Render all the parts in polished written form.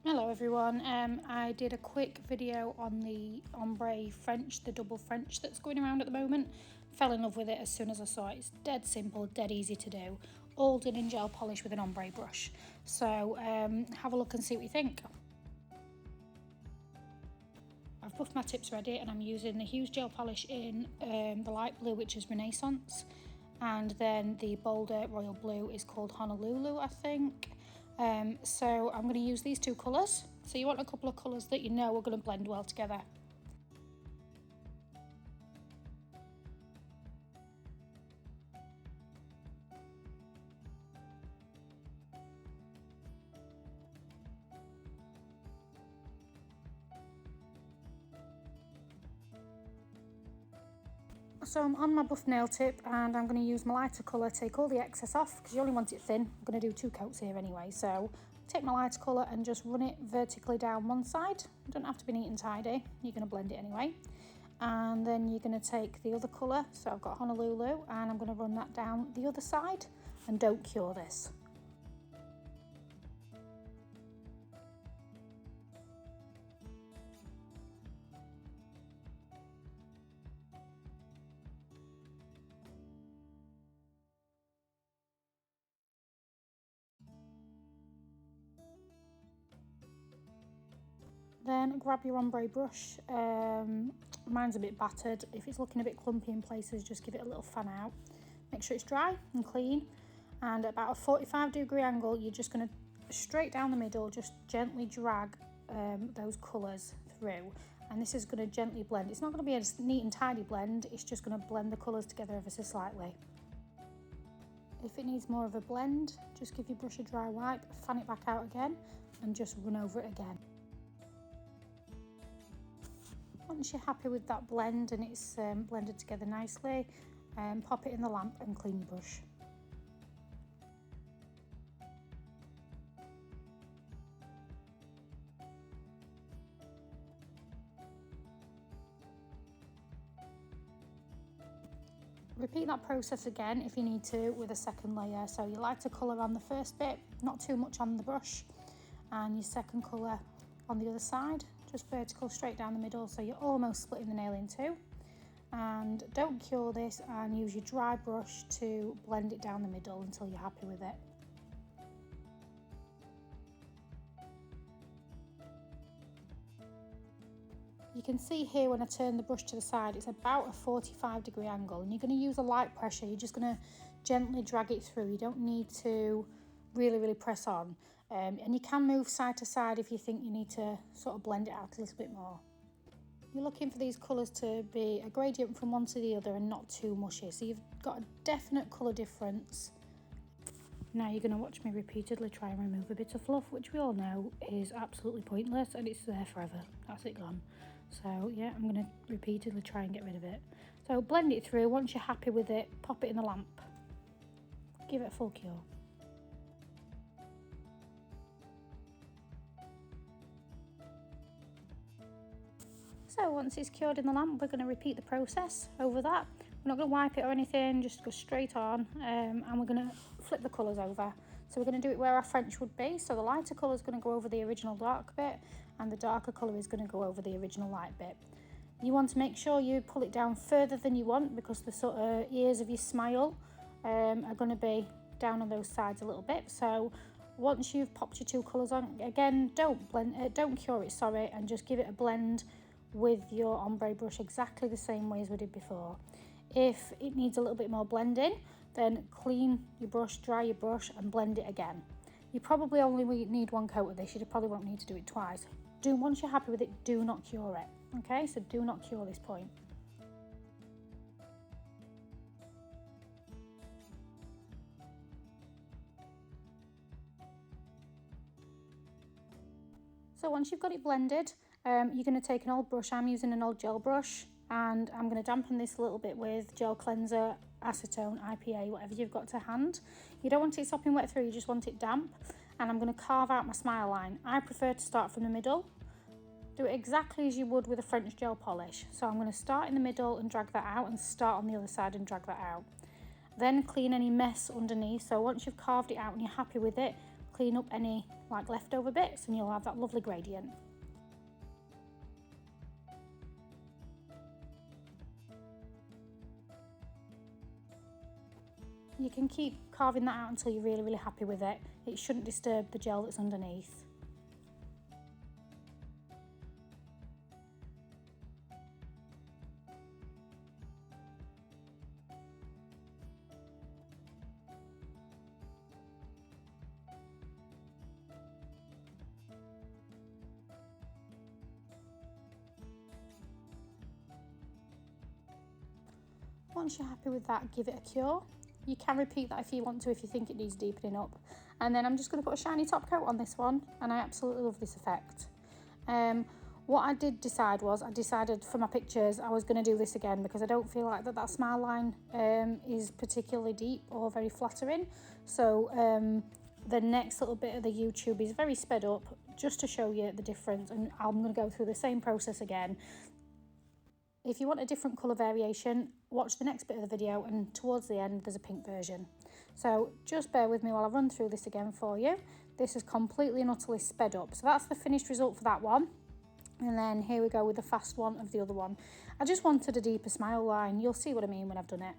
Hello everyone, I did a quick video on the ombre French, the double French that's going around at the moment. Fell in love with it as soon as I saw it. It's dead simple, dead easy to do. All done in gel polish with an ombre brush. So have a look and see what you think. I've buffed my tips ready and I'm using the Hughes gel polish in the light blue, which is Renaissance. And then the bolder royal blue is called Honolulu, I think. So I'm going to use these two colours. So you want a couple of colours that you know are going to blend well together. So I'm on my buff nail tip and I'm going to use my lighter colour, take all the excess off because you only want it thin. I'm going to do 2 coats here anyway, so take my lighter colour and just run it vertically down one side. You don't have to be neat and tidy, you're going to blend it anyway. And then you're going to take the other colour, so I've got Honolulu, and I'm going to run that down the other side, and don't cure this. Then grab your ombre brush. Mine's a bit battered. If it's looking a bit clumpy in places, just give it a little fan out. Make sure it's dry and clean. And at about a 45-degree angle, you're just going to straight down the middle, just gently drag those colours through. And this is going to gently blend. It's not going to be a neat and tidy blend. It's just going to blend the colours together ever so slightly. If it needs more of a blend, just give your brush a dry wipe, fan it back out again, and just run over it again. Once you're happy with that blend and it's blended together nicely, pop it in the lamp and clean your brush. Repeat that process again if you need to with a second layer. So your lighter colour on the first bit, not too much on the brush, and your second colour on the other side, just vertical straight down the middle, so you're almost splitting the nail in two. And don't cure this, and use your dry brush to blend it down the middle until you're happy with it. You can see here when I turn the brush to the side, it's about a 45-degree angle, and you're going to use a light pressure. You're just going to gently drag it through. You don't need to really press on. And you can move side to side if you think you need to sort of blend it out a little bit more. You're looking for these colours to be a gradient from one to the other and not too mushy, so you've got a definite colour difference. Now you're going to watch me repeatedly try and remove a bit of fluff, which we all know is absolutely pointless and it's there forever. That's it gone. So yeah, I'm going to repeatedly try and get rid of it. So blend it through. Once you're happy with it, pop it in the lamp. Give it a full cure. So once it's cured in the lamp, we're going to repeat the process over that. We're not going to wipe it or anything, just go straight on, and we're going to flip the colours over. So we're going to do it where our French would be. So the lighter colour is going to go over the original dark bit, and the darker colour is going to go over the original light bit. You want to make sure you pull it down further than you want, because the sort of ears of your smile are going to be down on those sides a little bit. So once you've popped your two colours on, again, don't cure it, sorry, and just give it a blend with your ombre brush exactly the same way as we did before. If it needs a little bit more blending, then clean your brush, dry your brush, and blend it again. You probably only need 1 coat of this. You probably won't need to do it twice. Once you're happy with it, do not cure it. Okay, so do not cure this point. So once you've got it blended, you're going to take an old brush. I'm using an old gel brush, and I'm going to dampen this a little bit with 𝐁𝐫𝐮𝐬, acetone, IPA, whatever you've got to hand. You don't want it sopping wet through, you just want it damp. And I'm going to carve out my smile line. I prefer to start from the middle. Do it exactly as you would with a French gel polish. So I'm going to start in the middle and drag that out, and start on the other side and drag that out. Then clean any mess underneath. So once you've carved it out and you're happy with it, clean up any like leftover bits, and you'll have that lovely gradient. You can keep carving that out until you're really, really happy with it. It shouldn't disturb the gel that's underneath. Once you're happy with that, give it a cure. You can repeat that if you want to, if you think it needs deepening up. And then I'm just going to put a shiny top coat on this one, and I absolutely love this effect. What I did decide was, I decided for my pictures I was going to do this again, because I don't feel like that smile line is particularly deep or very flattering. So the next little bit of the YouTube is very sped up, just to show you the difference, and I'm going to go through the same process again. If you want a different colour variation, watch the next bit of the video, and towards the end there's a pink version. So just bear with me while I run through this again for you. This is completely and utterly sped up. So that's the finished result for that one. And then here we go with the fast one of the other one. I just wanted a deeper smile line. You'll see what I mean when I've done it.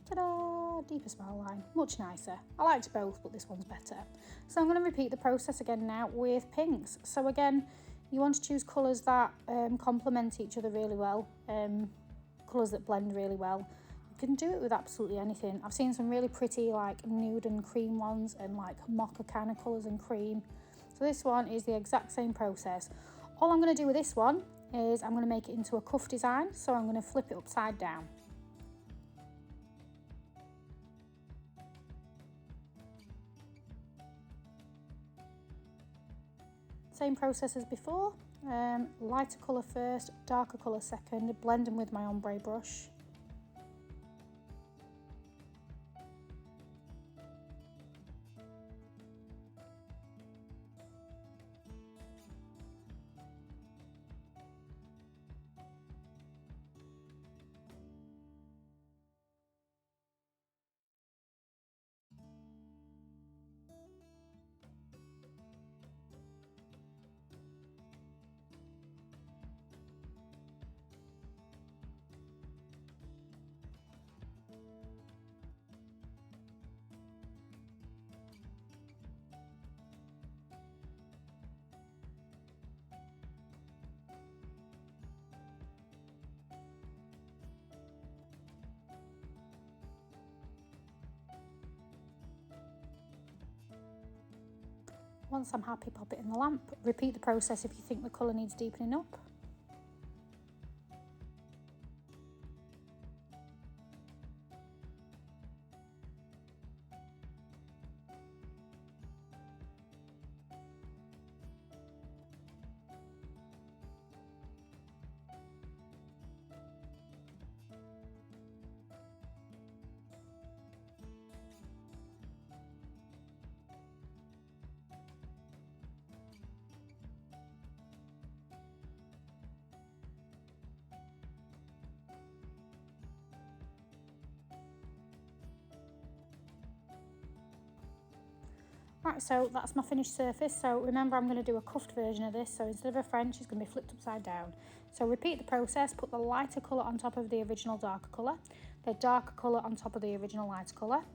Ta-da! Deeper smile line, much nicer. I liked both, but this one's better. So I'm going to repeat the process again now with pinks. So again, you want to choose colours that complement each other really well, colours that blend really well. You can do it with absolutely anything. I've seen some really pretty like nude and cream ones, and like mocha kind of colours and cream. So this one is the exact same process. All I'm going to do with this one is I'm going to make it into a cuff design. So I'm going to flip it upside down. Same process as before, lighter colour first, darker colour second, blend them with my ombre brush. Once I'm happy, pop it in the lamp. Repeat the process if you think the colour needs deepening up. Right, so that's my finished surface. So remember, I'm going to do a cuffed version of this. So instead of a French, it's going to be flipped upside down. So repeat the process, put the lighter colour on top of the original darker colour, the darker colour on top of the original lighter colour,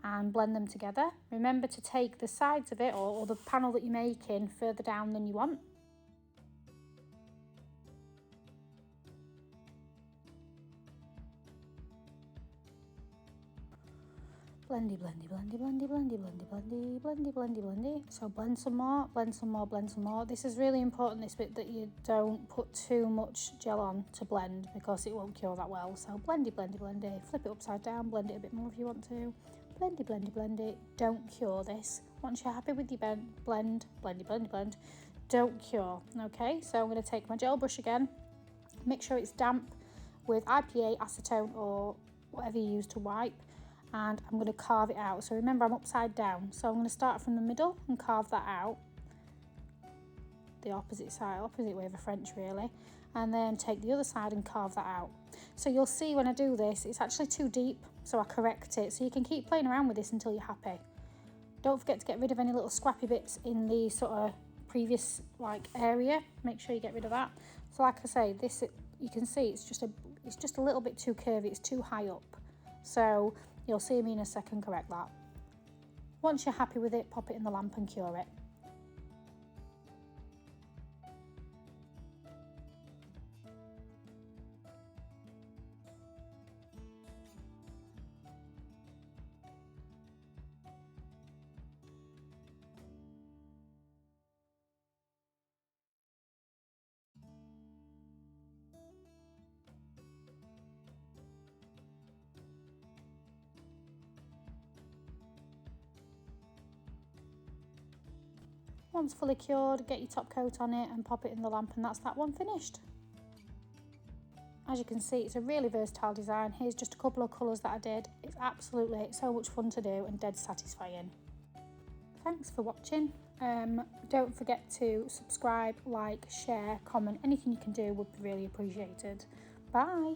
and blend them together. Remember to take the sides of it, or the panel that you're making, further down than you want. Blendy, blendy, blendy, blendy, blendy, blendy, blendy, blendy, blendy, blendy. So blend some more, blend some more, blend some more. This is really important, this bit, that you don't put too much gel on to blend, because it won't cure that well. So blendy, blendy, blendy. Flip it upside down, blend it a bit more if you want to. Blendy, blendy, blendy. Don't cure this. Once you're happy with your blend, blendy, blendy, blend. Don't cure. Okay, so I'm going to take my gel brush again. Make sure it's damp with IPA, acetone, or whatever you use to wipe. and I'm going to carve it out. So remember, I'm upside down, so I'm going to start from the middle and carve that out, the opposite side, opposite way of a French really, and then take the other side and carve that out. So you'll see when I do this, it's actually too deep, so I correct it. So you can keep playing around with this until you're happy. Don't forget to get rid of any little scrappy bits in the sort of previous area. Make sure you get rid of that. So like I say, this, you can see it's just a little bit too curvy, it's too high up. So you'll see me in a second correct that. Once you're happy with it, pop it in the lamp and cure it. Once fully cured, get your top coat on it and pop it in the lamp, and that's that one finished. As you can see, it's a really versatile design. Here's just a couple of colours that I did. It's absolutely so much fun to do and dead satisfying. Thanks for watching. Don't forget to subscribe, like, share, comment. Anything you can do would be really appreciated. Bye.